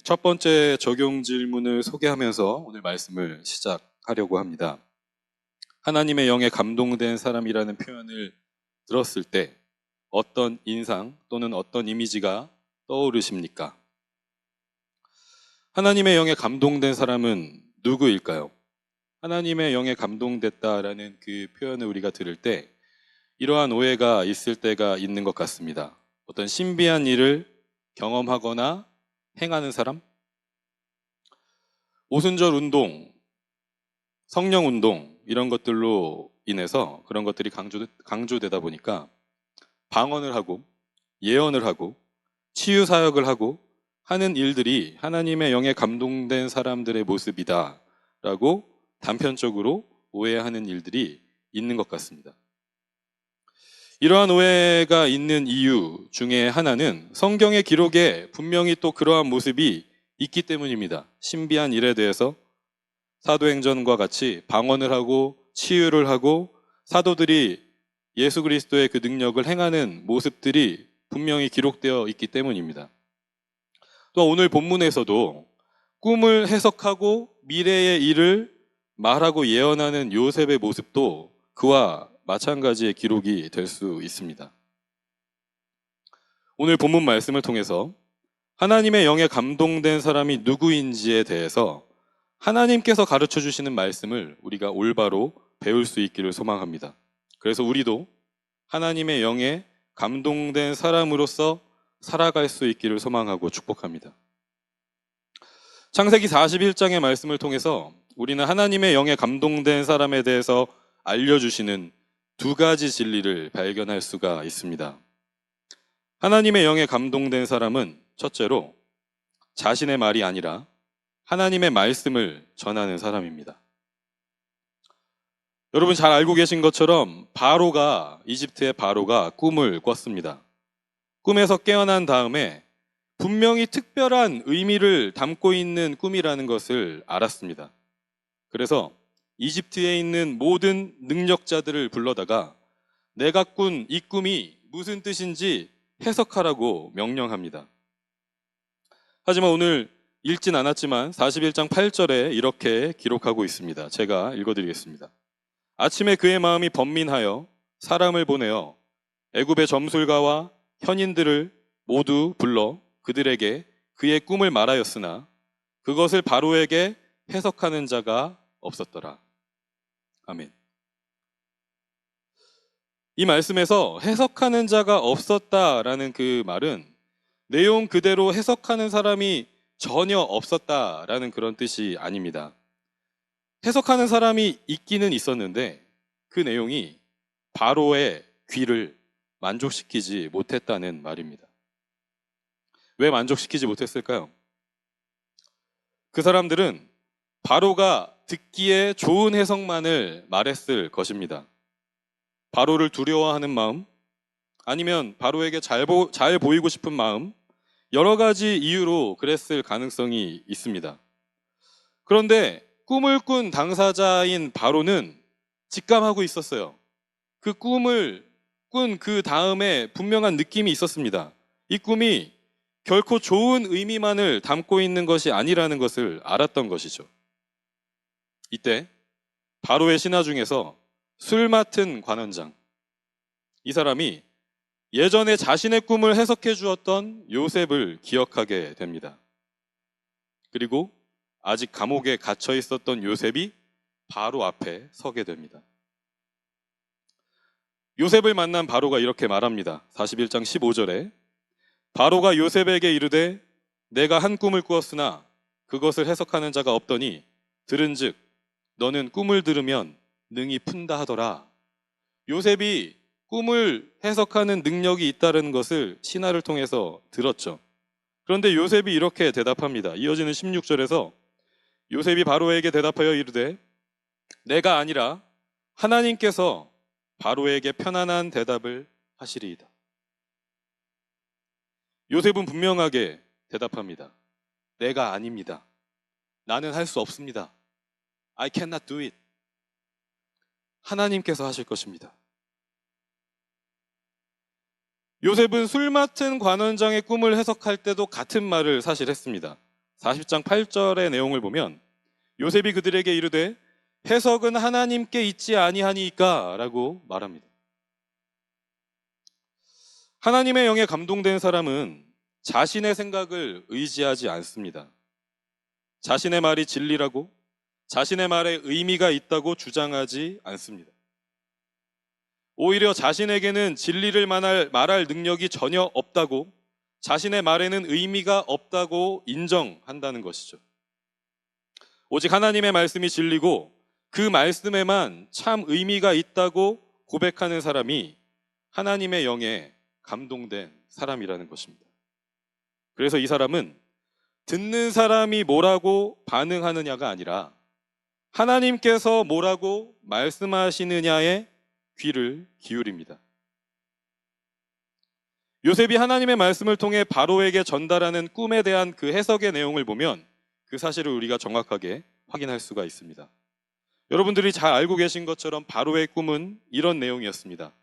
첫 번째 적용 질문을 소개하면서 오늘 말씀을 시작하려고 합니다. 하나님의 영에 감동된 사람이라는 표현을 들었을 때 어떤 인상 또는 어떤 이미지가 떠오르십니까? 하나님의 영에 감동된 사람은 누구일까요? 하나님의 영에 감동됐다라는 그 표현을 우리가 들을 때 이러한 오해가 있을 때가 있는 것 같습니다. 어떤 신비한 일을 경험하거나 행하는 사람? 오순절 운동, 성령 운동 이런 것들로 인해서 그런 것들이 강조되다 보니까 방언을 하고 예언을 하고 치유 사역을 하고 하는 일들이 하나님의 영에 감동된 사람들의 모습이다라고 단편적으로 오해하는 일들이 있는 것 같습니다. 이러한 오해가 있는 이유 중에 하나는 성경의 기록에 분명히 또 그러한 모습이 있기 때문입니다. 신비한 일에 대해서 사도행전과 같이 방언을 하고 치유를 하고 사도들이 예수 그리스도의 그 능력을 행하는 모습들이 분명히 기록되어 있기 때문입니다. 또 오늘 본문에서도 꿈을 해석하고 미래의 일을 말하고 예언하는 요셉의 모습도 그와 마찬가지의 기록이 될 수 있습니다. 오늘 본문 말씀을 통해서 하나님의 영에 감동된 사람이 누구인지에 대해서 하나님께서 가르쳐 주시는 말씀을 우리가 올바로 배울 수 있기를 소망합니다. 그래서 우리도 하나님의 영에 감동된 사람으로서 살아갈 수 있기를 소망하고 축복합니다. 창세기 41장의 말씀을 통해서 우리는 하나님의 영에 감동된 사람에 대해서 알려주시는 두 가지 진리를 발견할 수가 있습니다. 하나님의 영에 감동된 사람은 첫째로 자신의 말이 아니라 하나님의 말씀을 전하는 사람입니다. 여러분 잘 알고 계신 것처럼 이집트의 바로가 꿈을 꿨습니다. 꿈에서 깨어난 다음에 분명히 특별한 의미를 담고 있는 꿈이라는 것을 알았습니다. 그래서 이집트에 있는 모든 능력자들을 불러다가 내가 꾼 이 꿈이 무슨 뜻인지 해석하라고 명령합니다. 하지만 오늘 읽진 않았지만 41장 8절에 이렇게 기록하고 있습니다. 제가 읽어드리겠습니다. 아침에 그의 마음이 번민하여 사람을 보내어 애굽의 점술가와 현인들을 모두 불러 그들에게 그의 꿈을 말하였으나 그것을 바로에게 해석하는 자가 없었더라. 아멘. 이 말씀에서 해석하는 자가 없었다라는 그 말은 내용 그대로 해석하는 사람이 전혀 없었다라는 그런 뜻이 아닙니다. 해석하는 사람이 있기는 있었는데 그 내용이 바로의 귀를 만족시키지 못했다는 말입니다. 왜 만족시키지 못했을까요? 그 사람들은 바로가 듣기에 좋은 해석만을 말했을 것입니다. 바로를 두려워하는 마음, 아니면 바로에게 잘 보이고 싶은 마음, 여러 가지 이유로 그랬을 가능성이 있습니다. 그런데 꿈을 꾼 당사자인 바로는 직감하고 있었어요. 그 꿈을 꾼 그 다음에 분명한 느낌이 있었습니다. 이 꿈이 결코 좋은 의미만을 담고 있는 것이 아니라는 것을 알았던 것이죠. 이때 바로의 신하 중에서 술 맡은 관원장, 이 사람이 예전에 자신의 꿈을 해석해 주었던 요셉을 기억하게 됩니다. 그리고 아직 감옥에 갇혀 있었던 요셉이 바로 앞에 서게 됩니다. 요셉을 만난 바로가 이렇게 말합니다. 41장 15절에 바로가 요셉에게 이르되 내가 한 꿈을 꾸었으나 그것을 해석하는 자가 없더니 들은즉 너는 꿈을 들으면 능히 푼다 하더라. 요셉이 꿈을 해석하는 능력이 있다는 것을 신하를 통해서 들었죠. 그런데 요셉이 이렇게 대답합니다. 이어지는 16절에서 요셉이 바로에게 대답하여 이르되 내가 아니라 하나님께서 바로에게 편안한 대답을 하시리이다. 요셉은 분명하게 대답합니다. 내가 아닙니다. 나는 할 수 없습니다. I cannot do it. 하나님께서 하실 것입니다. 요셉은 술 맡은 관원장의 꿈을 해석할 때도 같은 말을 사실 했습니다. 40장 8절의 내용을 보면 요셉이 그들에게 이르되 해석은 하나님께 있지 아니하니까 라고 말합니다. 하나님의 영에 감동된 사람은 자신의 생각을 의지하지 않습니다. 자신의 말이 진리라고, 자신의 말에 의미가 있다고 주장하지 않습니다. 오히려 자신에게는 진리를 말할 능력이 전혀 없다고, 자신의 말에는 의미가 없다고 인정한다는 것이죠. 오직 하나님의 말씀이 진리고 그 말씀에만 참 의미가 있다고 고백하는 사람이 하나님의 영에 감동된 사람이라는 것입니다. 그래서 이 사람은 듣는 사람이 뭐라고 반응하느냐가 아니라 하나님께서 뭐라고 말씀하시느냐에 귀를 기울입니다. 요셉이 하나님의 말씀을 통해 바로에게 전달하는 꿈에 대한 그 해석의 내용을 보면 그 사실을 우리가 정확하게 확인할 수가 있습니다. 여러분들이 잘 알고 계신 것처럼 바로의 꿈은 이런 내용이었습니다.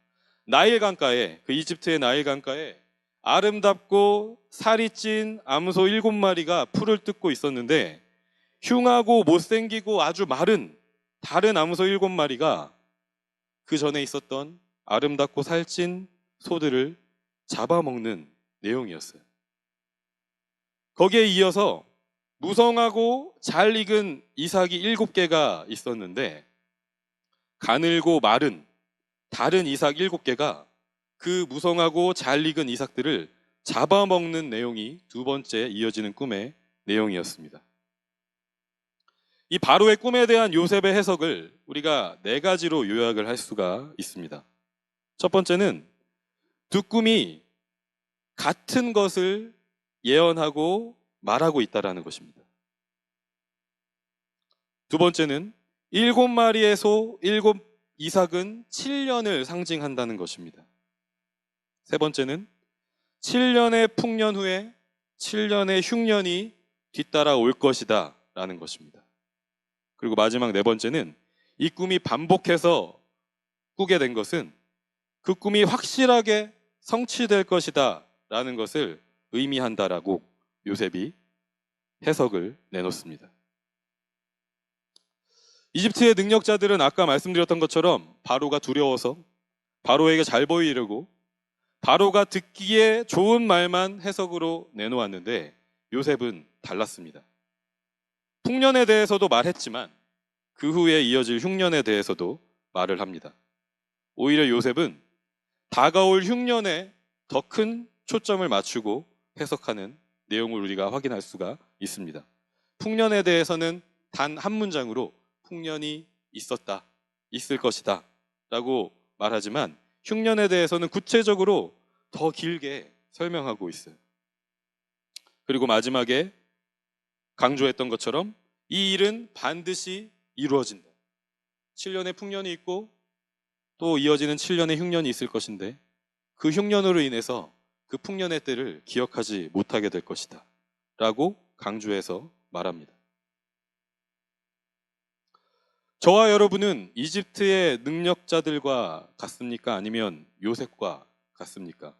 나일 강가에, 그 이집트의 나일 강가에 아름답고 살이 찐 암소 7마리가 풀을 뜯고 있었는데 흉하고 못생기고 아주 마른 다른 암소 7마리가 그 전에 있었던 아름답고 살찐 소들을 잡아먹는 내용이었어요. 거기에 이어서 무성하고 잘 익은 이삭이 7개가 있었는데 가늘고 마른 다른 이삭 7개가 그 무성하고 잘 익은 이삭들을 잡아먹는 내용이 두 번째 이어지는 꿈의 내용이었습니다. 이 바로의 꿈에 대한 요셉의 해석을 우리가 4가지로 요약을 할 수가 있습니다. 첫 번째는 두 꿈이 같은 것을 예언하고 말하고 있다는 것입니다. 두 번째는 7마리의 소, 7이삭은 7년을 상징한다는 것입니다. 세 번째는 7년의 풍년 후에 7년의 흉년이 뒤따라 올 것이다 라는 것입니다. 그리고 마지막 4번째는 이 꿈이 반복해서 꾸게 된 것은 그 꿈이 확실하게 성취될 것이다 라는 것을 의미한다라고 요셉이 해석을 내놓습니다. 이집트의 능력자들은 아까 말씀드렸던 것처럼 바로가 두려워서 바로에게 잘 보이려고 바로가 듣기에 좋은 말만 해석으로 내놓았는데 요셉은 달랐습니다. 풍년에 대해서도 말했지만 그 후에 이어질 흉년에 대해서도 말을 합니다. 오히려 요셉은 다가올 흉년에 더 큰 초점을 맞추고 해석하는 내용을 우리가 확인할 수가 있습니다. 풍년에 대해서는 단 한 문장으로 풍년이 있었다, 있을 것이다 라고 말하지만 흉년에 대해서는 구체적으로 더 길게 설명하고 있어요. 그리고 마지막에 강조했던 것처럼 이 일은 반드시 이루어진다. 7년의 풍년이 있고 또 이어지는 7년의 흉년이 있을 것인데 그 흉년으로 인해서 그 풍년의 때를 기억하지 못하게 될 것이다 라고 강조해서 말합니다. 저와 여러분은 이집트의 능력자들과 같습니까? 아니면 요셉과 같습니까?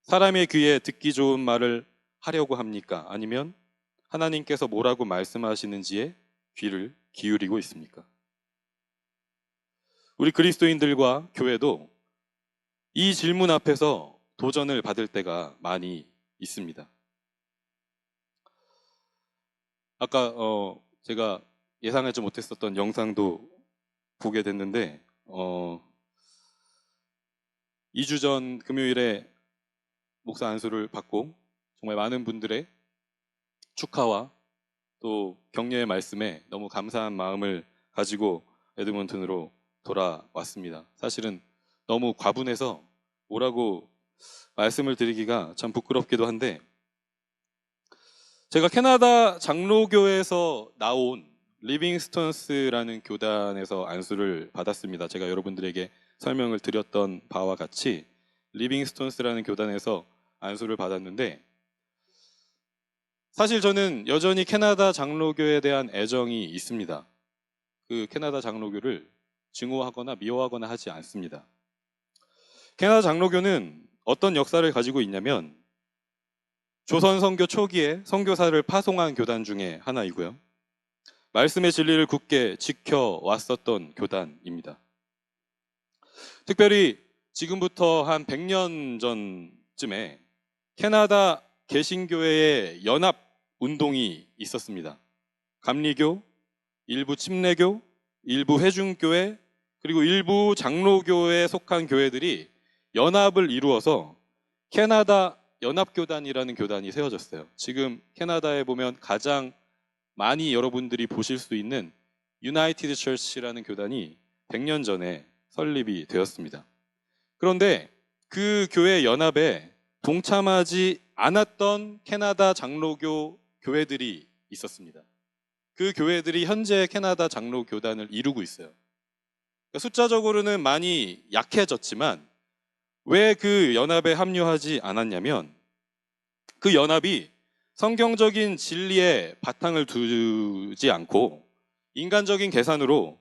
사람의 귀에 듣기 좋은 말을 하려고 합니까? 아니면 하나님께서 뭐라고 말씀하시는지에 귀를 기울이고 있습니까? 우리 그리스도인들과 교회도 이 질문 앞에서 도전을 받을 때가 많이 있습니다. 아까 제가 예상하지 못했었던 영상도 보게 됐는데 2주 전 금요일에 목사 안수를 받고 정말 많은 분들의 축하와 또 격려의 말씀에 너무 감사한 마음을 가지고 에드먼튼으로 돌아왔습니다. 사실은 너무 과분해서 뭐라고 말씀을 드리기가 참 부끄럽기도 한데 제가 캐나다 장로교에서 나온 리빙스톤스라는 교단에서 안수를 받았습니다. 제가 여러분들에게 설명을 드렸던 바와 같이 리빙스톤스라는 교단에서 안수를 받았는데 사실 저는 여전히 캐나다 장로교에 대한 애정이 있습니다. 그 캐나다 장로교를 증오하거나 미워하거나 하지 않습니다. 캐나다 장로교는 어떤 역사를 가지고 있냐면 조선 선교 초기에 선교사를 파송한 교단 중에 하나이고요. 말씀의 진리를 굳게 지켜왔었던 교단입니다. 특별히 지금부터 한 100년 전쯤에 캐나다 개신교회의 연합 운동이 있었습니다. 감리교, 일부 침례교, 일부 회중교회, 그리고 일부 장로교회에 속한 교회들이 연합을 이루어서 캐나다 연합교단이라는 교단이 세워졌어요. 지금 캐나다에 보면 가장 많이 여러분들이 보실 수 있는 유나이티드 처치라는 교단이 100년 전에 설립이 되었습니다. 그런데 그 교회 연합에 동참하지 않았던 캐나다 장로교 교회들이 있었습니다. 그 교회들이 현재 캐나다 장로교단을 이루고 있어요. 숫자적으로는 많이 약해졌지만 왜 그 연합에 합류하지 않았냐면 그 연합이 성경적인 진리에 바탕을 두지 않고 인간적인 계산으로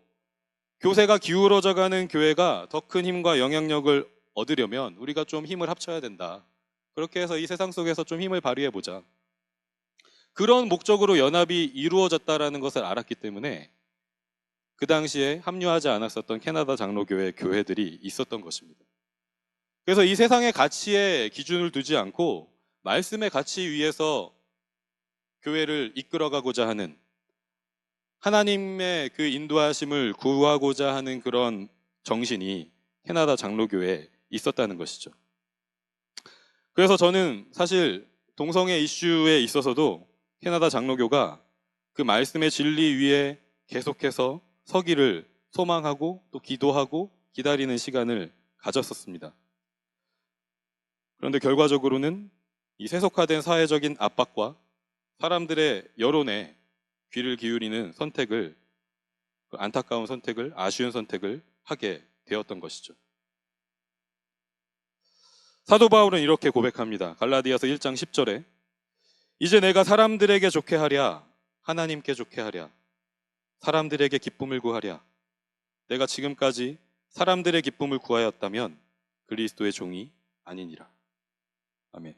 교세가 기울어져 가는 교회가 더 큰 힘과 영향력을 얻으려면 우리가 좀 힘을 합쳐야 된다. 그렇게 해서 이 세상 속에서 좀 힘을 발휘해 보자. 그런 목적으로 연합이 이루어졌다라는 것을 알았기 때문에 그 당시에 합류하지 않았었던 캐나다 장로교회 교회들이 있었던 것입니다. 그래서 이 세상의 가치에 기준을 두지 않고 말씀의 가치 위에서 교회를 이끌어가고자 하는 하나님의 그 인도하심을 구하고자 하는 그런 정신이 캐나다 장로교회에 있었다는 것이죠. 그래서 저는 사실 동성애 이슈에 있어서도 캐나다 장로교가 그 말씀의 진리 위에 계속해서 서기를 소망하고 또 기도하고 기다리는 시간을 가졌었습니다. 그런데 결과적으로는 이 세속화된 사회적인 압박과 사람들의 여론에 귀를 기울이는 선택을, 안타까운 선택을, 아쉬운 선택을 하게 되었던 것이죠. 사도 바울은 이렇게 고백합니다. 갈라디아서 1장 10절에 이제 내가 사람들에게 좋게 하랴 하나님께 좋게 하랴 사람들에게 기쁨을 구하랴 내가 지금까지 사람들의 기쁨을 구하였다면 그리스도의 종이 아니니라. 아멘.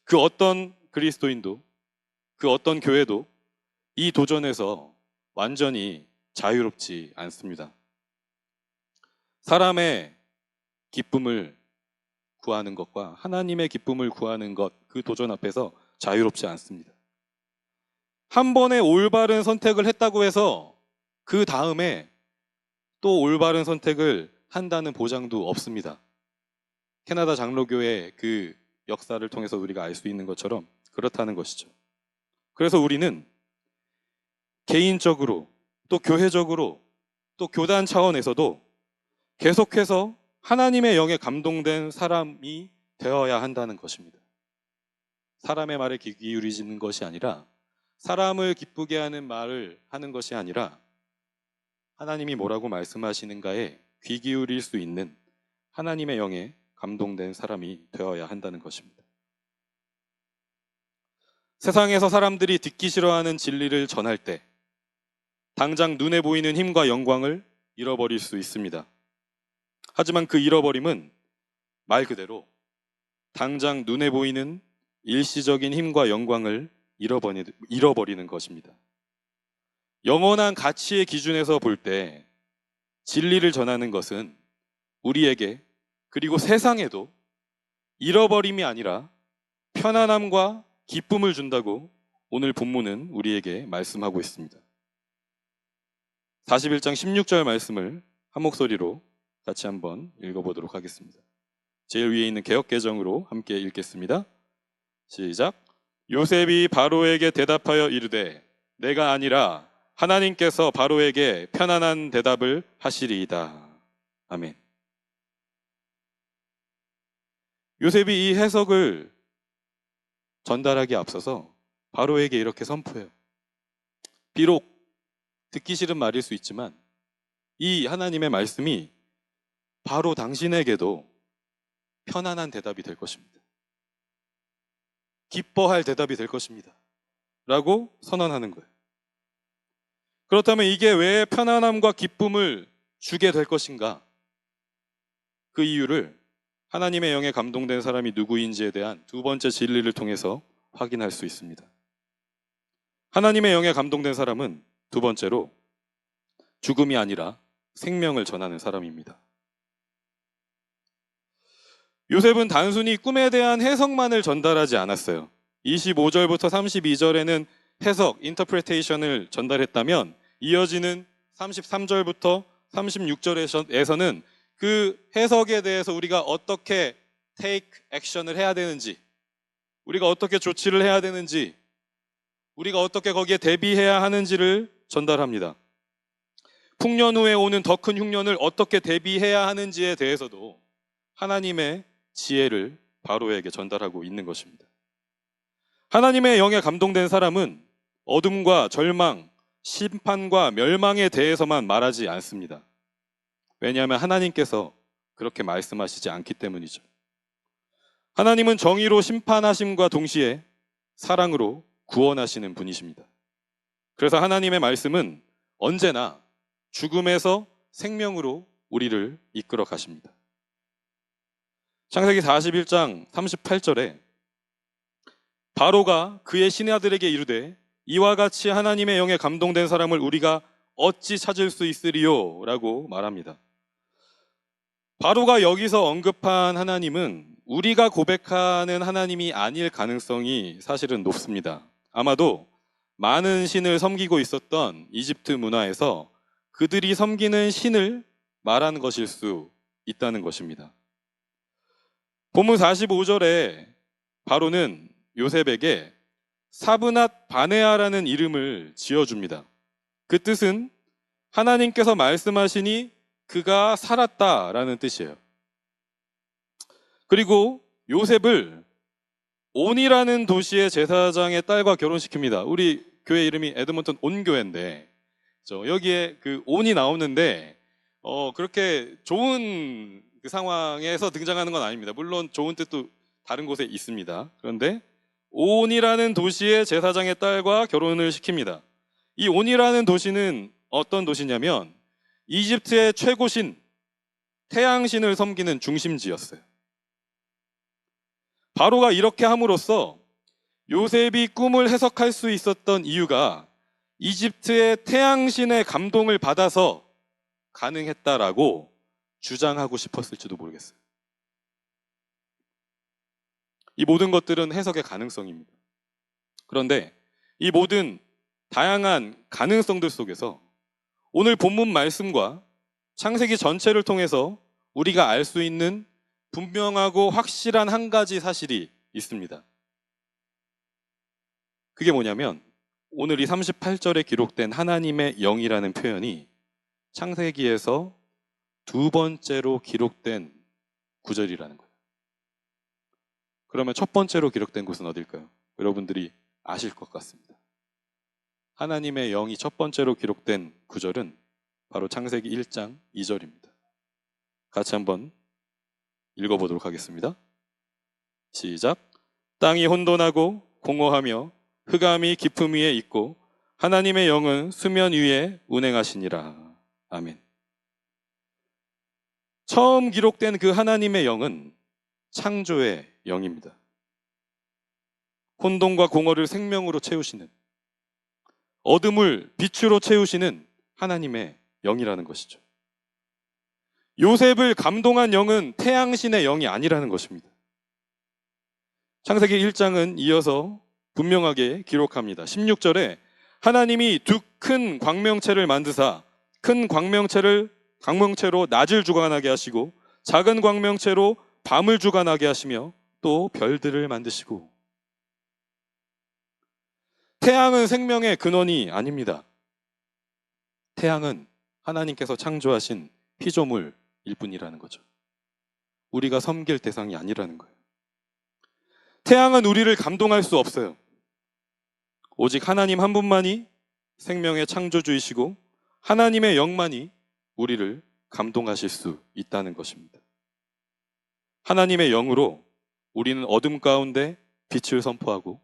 그 어떤 그리스도인도 그 어떤 교회도 이 도전에서 완전히 자유롭지 않습니다. 사람의 기쁨을 구하는 것과 하나님의 기쁨을 구하는 것, 그 도전 앞에서 자유롭지 않습니다. 한 번에 올바른 선택을 했다고 해서 그 다음에 또 올바른 선택을 한다는 보장도 없습니다. 캐나다 장로교의 그 역사를 통해서 우리가 알 수 있는 것처럼 그렇다는 것이죠. 그래서 우리는 개인적으로 또 교회적으로 또 교단 차원에서도 계속해서 하나님의 영에 감동된 사람이 되어야 한다는 것입니다. 사람의 말에 귀 기울이는 것이 아니라 사람을 기쁘게 하는 말을 하는 것이 아니라 하나님이 뭐라고 말씀하시는가에 귀 기울일 수 있는 하나님의 영에 감동된 사람이 되어야 한다는 것입니다. 세상에서 사람들이 듣기 싫어하는 진리를 전할 때 당장 눈에 보이는 힘과 영광을 잃어버릴 수 있습니다. 하지만 그 잃어버림은 말 그대로 당장 눈에 보이는 일시적인 힘과 영광을 잃어버리는 것입니다. 영원한 가치의 기준에서 볼 때 진리를 전하는 것은 우리에게 그리고 세상에도 잃어버림이 아니라 편안함과 기쁨을 준다고 오늘 본문은 우리에게 말씀하고 있습니다. 41장 16절 말씀을 한 목소리로 같이 한번 읽어보도록 하겠습니다. 제일 위에 있는 개역개정으로 함께 읽겠습니다. 시작. 요셉이 바로에게 대답하여 이르되 내가 아니라 하나님께서 바로에게 편안한 대답을 하시리이다. 아멘. 요셉이 이 해석을 전달하기에 앞서서 바로에게 이렇게 선포해요. 비록 듣기 싫은 말일 수 있지만 이 하나님의 말씀이 바로 당신에게도 편안한 대답이 될 것입니다. 기뻐할 대답이 될 것입니다. 라고 선언하는 거예요. 그렇다면 이게 왜 편안함과 기쁨을 주게 될 것인가? 그 이유를 하나님의 영에 감동된 사람이 누구인지에 대한 두 번째 진리를 통해서 확인할 수 있습니다. 하나님의 영에 감동된 사람은 두 번째로 죽음이 아니라 생명을 전하는 사람입니다. 요셉은 단순히 꿈에 대한 해석만을 전달하지 않았어요. 25절부터 32절에는 해석, 인터프레테이션을 전달했다면 이어지는 33절부터 36절에서는 그 해석에 대해서 우리가 어떻게 take action을 해야 되는지, 우리가 어떻게 조치를 해야 되는지, 우리가 어떻게 거기에 대비해야 하는지를 전달합니다. 풍년 후에 오는 더 큰 흉년을 어떻게 대비해야 하는지에 대해서도 하나님의 지혜를 바로에게 전달하고 있는 것입니다. 하나님의 영에 감동된 사람은 어둠과 절망, 심판과 멸망에 대해서만 말하지 않습니다. 왜냐하면 하나님께서 그렇게 말씀하시지 않기 때문이죠. 하나님은 정의로 심판하심과 동시에 사랑으로 구원하시는 분이십니다. 그래서 하나님의 말씀은 언제나 죽음에서 생명으로 우리를 이끌어 가십니다. 창세기 41장 38절에 바로가 그의 신하들에게 이르되 이와 같이 하나님의 영에 감동된 사람을 우리가 어찌 찾을 수 있으리요? 라고 말합니다. 바로가 여기서 언급한 하나님은 우리가 고백하는 하나님이 아닐 가능성이 사실은 높습니다. 아마도 많은 신을 섬기고 있었던 이집트 문화에서 그들이 섬기는 신을 말하는 것일 수 있다는 것입니다. 본문 45절에 바로는 요셉에게 사브낫 바네아라는 이름을 지어줍니다. 그 뜻은 하나님께서 말씀하시니 그가 살았다라는 뜻이에요. 그리고 요셉을 온이라는 도시의 제사장의 딸과 결혼시킵니다. 우리 교회 이름이 에드먼턴 온교회인데 여기에 그 온이 나오는데 그렇게 좋은 그 상황에서 등장하는 건 아닙니다. 물론 좋은 뜻도 다른 곳에 있습니다. 그런데 온이라는 도시의 제사장의 딸과 결혼을 시킵니다. 이 온이라는 도시는 어떤 도시냐면 이집트의 최고신 태양신을 섬기는 중심지였어요. 바로가 이렇게 함으로써 요셉이 꿈을 해석할 수 있었던 이유가 이집트의 태양신의 감동을 받아서 가능했다라고 주장하고 싶었을지도 모르겠어요. 이 모든 것들은 해석의 가능성입니다. 그런데 이 모든 다양한 가능성들 속에서 오늘 본문 말씀과 창세기 전체를 통해서 우리가 알 수 있는 분명하고 확실한 한 가지 사실이 있습니다. 그게 뭐냐면 오늘 이 38절에 기록된 하나님의 영이라는 표현이 창세기에서 두 번째로 기록된 구절이라는 거예요. 그러면 첫 번째로 기록된 곳은 어딜까요? 여러분들이 아실 것 같습니다. 하나님의 영이 첫 번째로 기록된 구절은 바로 창세기 1장 2절입니다. 같이 한번 읽어보도록 하겠습니다. 시작. 땅이 혼돈하고 공허하며 흑암이 깊음 위에 있고 하나님의 영은 수면 위에 운행하시니라. 아멘. 처음 기록된 그 하나님의 영은 창조의 영입니다. 혼돈과 공허를 생명으로 채우시는, 어둠을 빛으로 채우시는 하나님의 영이라는 것이죠. 요셉을 감동한 영은 태양신의 영이 아니라는 것입니다. 창세기 1장은 이어서 분명하게 기록합니다. 16절에 하나님이 두 큰 광명체를 만드사 큰 광명체로 낮을 주관하게 하시고 작은 광명체로 밤을 주관하게 하시며 또 별들을 만드시고. 태양은 생명의 근원이 아닙니다. 태양은 하나님께서 창조하신 피조물일 뿐이라는 거죠. 우리가 섬길 대상이 아니라는 거예요. 태양은 우리를 감동할 수 없어요. 오직 하나님 한 분만이 생명의 창조주이시고 하나님의 영만이 우리를 감동하실 수 있다는 것입니다. 하나님의 영으로 우리는 어둠 가운데 빛을 선포하고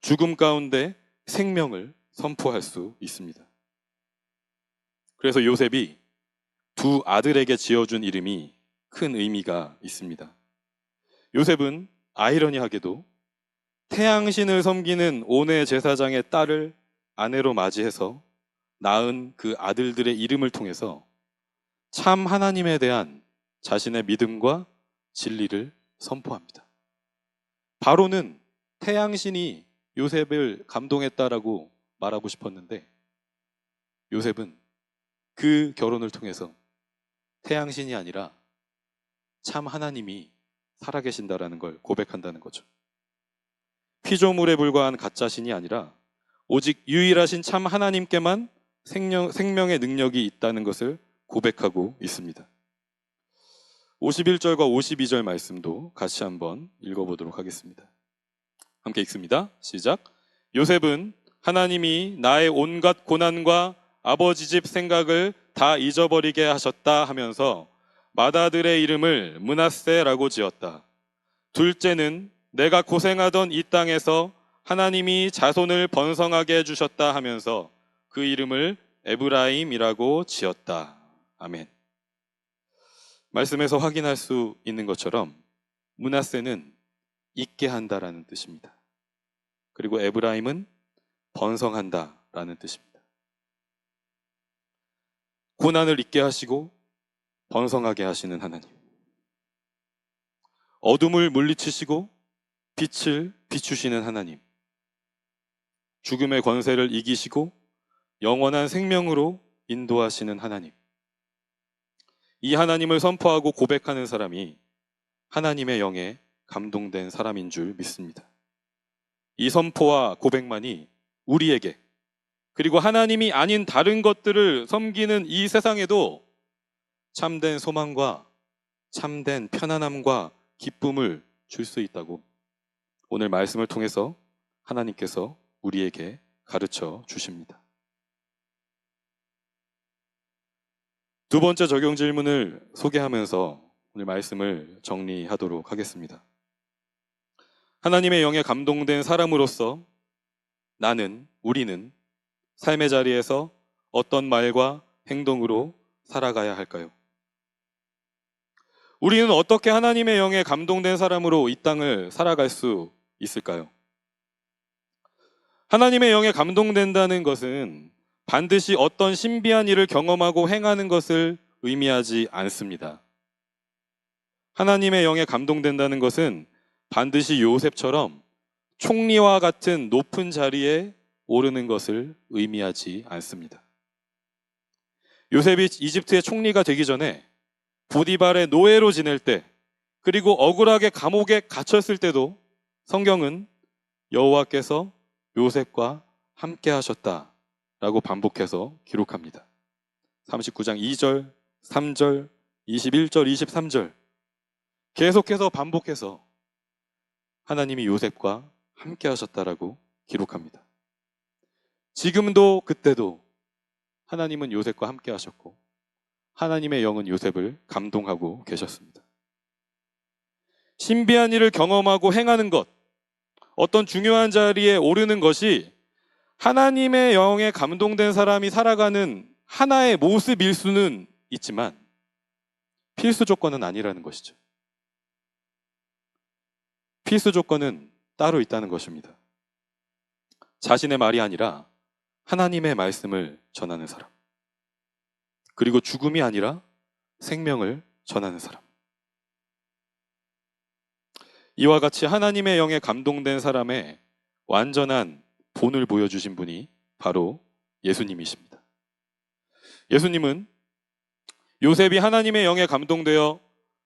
죽음 가운데 생명을 선포할 수 있습니다. 그래서 요셉이 두 아들에게 지어준 이름이 큰 의미가 있습니다. 요셉은 아이러니하게도 태양신을 섬기는 온의 제사장의 딸을 아내로 맞이해서 낳은 그 아들들의 이름을 통해서 참 하나님에 대한 자신의 믿음과 진리를 선포합니다. 바로는 태양신이 요셉을 감동했다라고 말하고 싶었는데 요셉은 그 결혼을 통해서 태양신이 아니라 참 하나님이 살아계신다라는 걸 고백한다는 거죠. 피조물에 불과한 가짜 신이 아니라 오직 유일하신 참 하나님께만 생명의 능력이 있다는 것을 고백하고 있습니다. 51절과 52절 말씀도 같이 한번 읽어보도록 하겠습니다. 함께 읽습니다. 시작. 요셉은 하나님이 나의 온갖 고난과 아버지 집 생각을 다 잊어버리게 하셨다 하면서 맏아들의 이름을 므낫세라고 지었다. 둘째는 내가 고생하던 이 땅에서 하나님이 자손을 번성하게 해주셨다 하면서 그 이름을 에브라임이라고 지었다. 아멘. 말씀에서 확인할 수 있는 것처럼 므낫세는 있게 한다라는 뜻입니다. 그리고 에브라임은 번성한다라는 뜻입니다. 고난을 잊게 하시고 번성하게 하시는 하나님. 어둠을 물리치시고 빛을 비추시는 하나님. 죽음의 권세를 이기시고 영원한 생명으로 인도하시는 하나님. 이 하나님을 선포하고 고백하는 사람이 하나님의 영에 감동된 사람인 줄 믿습니다. 이 선포와 고백만이 우리에게 그리고 하나님이 아닌 다른 것들을 섬기는 이 세상에도 참된 소망과 참된 편안함과 기쁨을 줄 수 있다고 오늘 말씀을 통해서 하나님께서 우리에게 가르쳐 주십니다. 두 번째 적용 질문을 소개하면서 오늘 말씀을 정리하도록 하겠습니다. 하나님의 영에 감동된 사람으로서 우리는 삶의 자리에서 어떤 말과 행동으로 살아가야 할까요? 우리는 어떻게 하나님의 영에 감동된 사람으로 이 땅을 살아갈 수 있을까요? 하나님의 영에 감동된다는 것은 반드시 어떤 신비한 일을 경험하고 행하는 것을 의미하지 않습니다. 하나님의 영에 감동된다는 것은 반드시 요셉처럼 총리와 같은 높은 자리에 오르는 것을 의미하지 않습니다. 요셉이 이집트의 총리가 되기 전에 보디발의 노예로 지낼 때 그리고 억울하게 감옥에 갇혔을 때도 성경은 여호와께서 요셉과 함께 하셨다라고 반복해서 기록합니다. 39장 2절, 3절, 21절, 23절 계속해서 반복해서 하나님이 요셉과 함께 하셨다라고 기록합니다. 지금도 그때도 하나님은 요셉과 함께 하셨고 하나님의 영은 요셉을 감동하고 계셨습니다. 신비한 일을 경험하고 행하는 것, 어떤 중요한 자리에 오르는 것이 하나님의 영에 감동된 사람이 살아가는 하나의 모습일 수는 있지만 필수 조건은 아니라는 것이죠. 필수 조건은 따로 있다는 것입니다. 자신의 말이 아니라 하나님의 말씀을 전하는 사람. 그리고 죽음이 아니라 생명을 전하는 사람. 이와 같이 하나님의 영에 감동된 사람의 완전한 본을 보여주신 분이 바로 예수님이십니다. 예수님은 요셉이 하나님의 영에 감동되어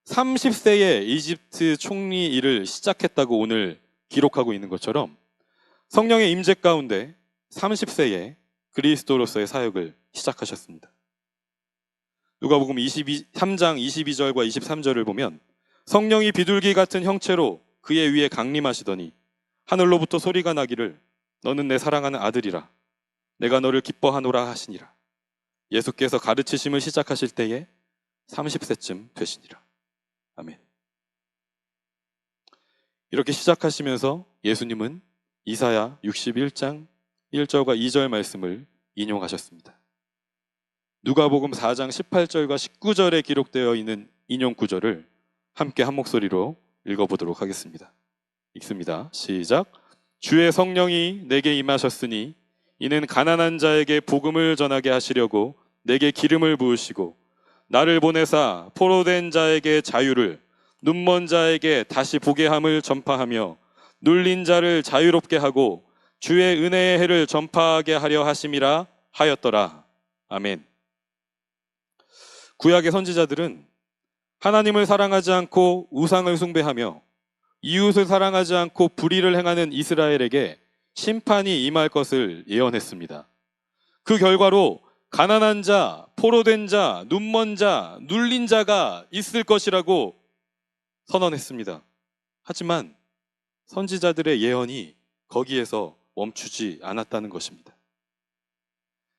30세에 이집트 총리 일을 시작했다고 오늘 기록하고 있는 것처럼 성령의 임재 가운데 30세에 그리스도로서의 사역을 시작하셨습니다. 누가복음 3장 22절과 23절을 보면 성령이 비둘기 같은 형체로 그의 위에 강림하시더니 하늘로부터 소리가 나기를 너는 내 사랑하는 아들이라 내가 너를 기뻐하노라 하시니라. 예수께서 가르치심을 시작하실 때에 30세쯤 되시니라. 아멘. 이렇게 시작하시면서 예수님은 이사야 61장 1절과 2절 말씀을 인용하셨습니다. 누가복음 4장 18절과 19절에 기록되어 있는 인용 구절을 함께 한 목소리로 읽어보도록 하겠습니다. 읽습니다. 시작. 주의 성령이 내게 임하셨으니 이는 가난한 자에게 복음을 전하게 하시려고 내게 기름을 부으시고 나를 보내사 포로된 자에게 자유를, 눈먼 자에게 다시 보게 함을 전파하며 눌린 자를 자유롭게 하고 주의 은혜의 해를 전파하게 하려 하심이라 하였더라. 아멘. 구약의 선지자들은 하나님을 사랑하지 않고 우상을 숭배하며 이웃을 사랑하지 않고 불의를 행하는 이스라엘에게 심판이 임할 것을 예언했습니다. 그 결과로 가난한 자, 포로된 자, 눈먼 자, 눌린 자가 있을 것이라고 선언했습니다. 하지만 선지자들의 예언이 거기에서 멈추지 않았다는 것입니다.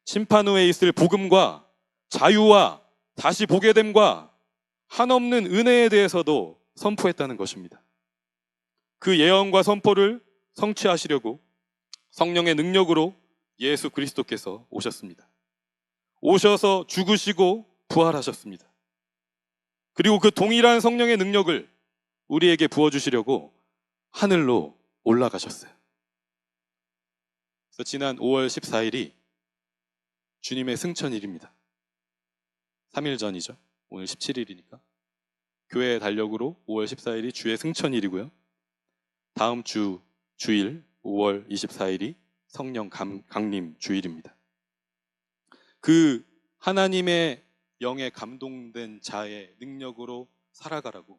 심판 후에 있을 복음과 자유와 다시 보게 됨과 한없는 은혜에 대해서도 선포했다는 것입니다. 그 예언과 선포를 성취하시려고 성령의 능력으로 예수 그리스도께서 오셨습니다. 오셔서 죽으시고 부활하셨습니다. 그리고 그 동일한 성령의 능력을 우리에게 부어주시려고 하늘로 올라가셨어요. 그래서 지난 5월 14일이 주님의 승천일입니다. 3일 전이죠. 오늘 17일이니까. 교회의 달력으로 5월 14일이 주의 승천일이고요. 다음 주 주일 5월 24일이 성령 강림 주일입니다. 그 하나님의 영에 감동된 자의 능력으로 살아가라고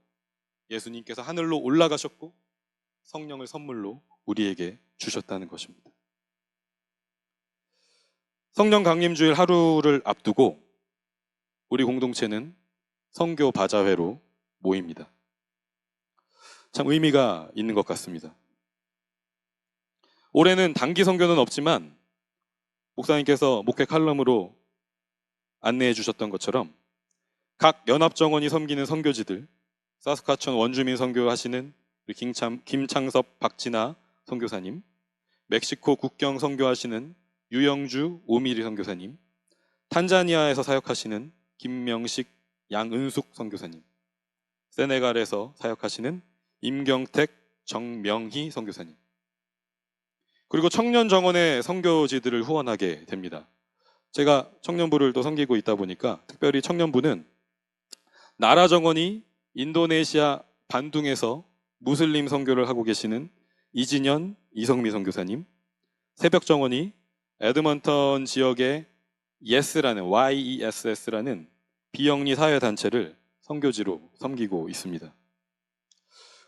예수님께서 하늘로 올라가셨고 성령을 선물로 우리에게 주셨다는 것입니다. 성령 강림 주일 하루를 앞두고 우리 공동체는 성교 바자회로 모입니다. 참 의미가 있는 것 같습니다. 올해는 단기 선교는 없지만 목사님께서 목회 칼럼으로 안내해 주셨던 것처럼 각 연합정원이 섬기는 선교지들, 사스카촌 원주민 선교하시는 김창섭 박진아 선교사님, 멕시코 국경 선교하시는 유영주 오미리 선교사님, 탄자니아에서 사역하시는 김명식 양은숙 선교사님, 세네갈에서 사역하시는 임경택 정명희 선교사님, 그리고 청년 정원의 선교지들을 후원하게 됩니다. 제가 청년부를 또 섬기고 있다 보니까 특별히 청년부는 나라 정원이 인도네시아 반둥에서 무슬림 선교를 하고 계시는 이진현 이성미 선교사님, 새벽 정원이 에드먼턴 지역의 YESS라는 비영리 사회단체를 선교지로 섬기고 있습니다.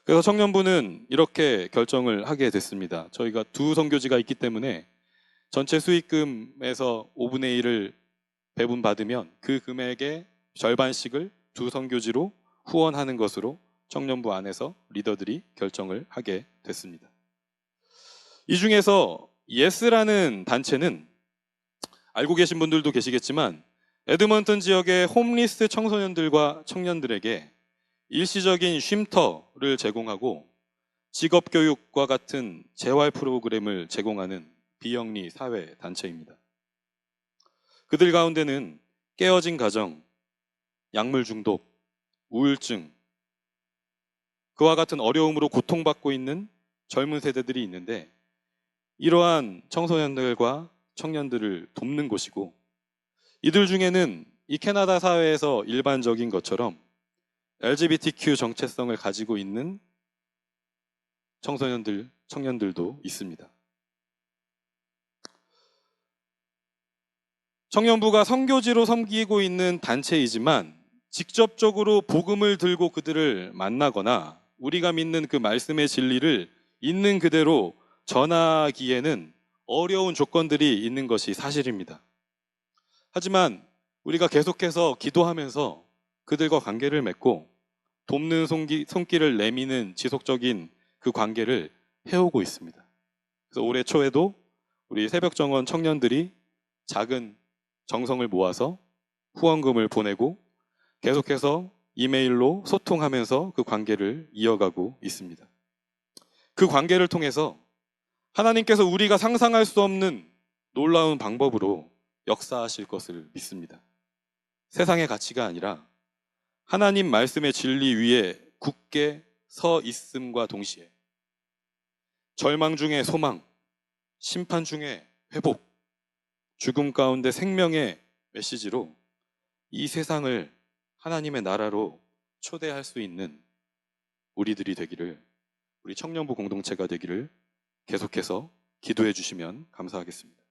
그래서 청년부는 이렇게 결정을 하게 됐습니다. 저희가 두 선교지가 있기 때문에 전체 수익금에서 5분의 1을 배분받으면 그 금액의 절반씩을 두 선교지로 후원하는 것으로 청년부 안에서 리더들이 결정을 하게 됐습니다. 이 중에서 예스라는 단체는 알고 계신 분들도 계시겠지만 에드먼턴 지역의 홈리스 청소년들과 청년들에게 일시적인 쉼터를 제공하고 직업교육과 같은 재활 프로그램을 제공하는 비영리 사회단체입니다. 그들 가운데는 깨어진 가정, 약물 중독, 우울증, 그와 같은 어려움으로 고통받고 있는 젊은 세대들이 있는데 이러한 청소년들과 청년들을 돕는 곳이고 이들 중에는 이 캐나다 사회에서 일반적인 것처럼 LGBTQ 정체성을 가지고 있는 청소년들, 청년들도 있습니다. 청년부가 선교지로 섬기고 있는 단체이지만 직접적으로 복음을 들고 그들을 만나거나 우리가 믿는 그 말씀의 진리를 있는 그대로 전하기에는 어려운 조건들이 있는 것이 사실입니다. 하지만 우리가 계속해서 기도하면서 그들과 관계를 맺고 돕는 손길을 내미는 지속적인 그 관계를 해오고 있습니다. 그래서 올해 초에도 우리 새벽정원 청년들이 작은 정성을 모아서 후원금을 보내고 계속해서 이메일로 소통하면서 그 관계를 이어가고 있습니다. 그 관계를 통해서 하나님께서 우리가 상상할 수 없는 놀라운 방법으로 역사하실 것을 믿습니다. 세상의 가치가 아니라 하나님 말씀의 진리 위에 굳게 서 있음과 동시에 절망 중에 소망, 심판 중에 회복, 죽음 가운데 생명의 메시지로 이 세상을 하나님의 나라로 초대할 수 있는 우리들이 되기를, 우리 청년부 공동체가 되기를 계속해서 기도해 주시면 감사하겠습니다.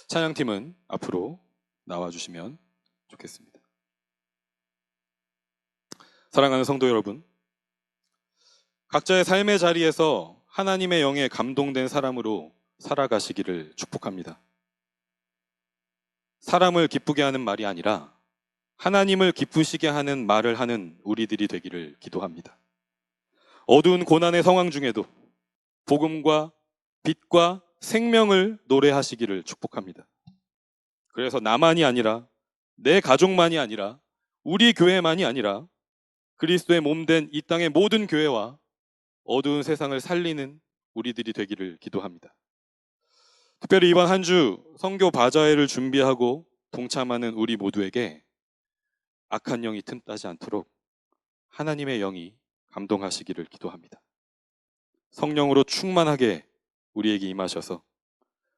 찬양팀은 앞으로 나와주시면 좋겠습니다. 사랑하는 성도 여러분, 각자의 삶의 자리에서 하나님의 영에 감동된 사람으로 살아가시기를 축복합니다. 사람을 기쁘게 하는 말이 아니라 하나님을 기쁘시게 하는 말을 하는 우리들이 되기를 기도합니다. 어두운 고난의 상황 중에도 복음과 빛과 생명을 노래하시기를 축복합니다. 그래서 나만이 아니라, 내 가족만이 아니라, 우리 교회만이 아니라 그리스도의 몸된 이 땅의 모든 교회와 어두운 세상을 살리는 우리들이 되기를 기도합니다. 특별히 이번 한 주 선교 바자회를 준비하고 동참하는 우리 모두에게 악한 영이 틈타지 않도록 하나님의 영이 감동하시기를 기도합니다. 성령으로 충만하게 우리에게 임하셔서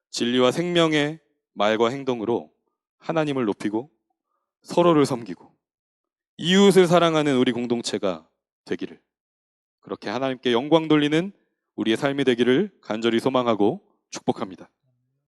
진리와 생명의 말과 행동으로 하나님을 높이고 서로를 섬기고 이웃을 사랑하는 우리 공동체가 되기를, 그렇게 하나님께 영광 돌리는 우리의 삶이 되기를 간절히 소망하고 축복합니다.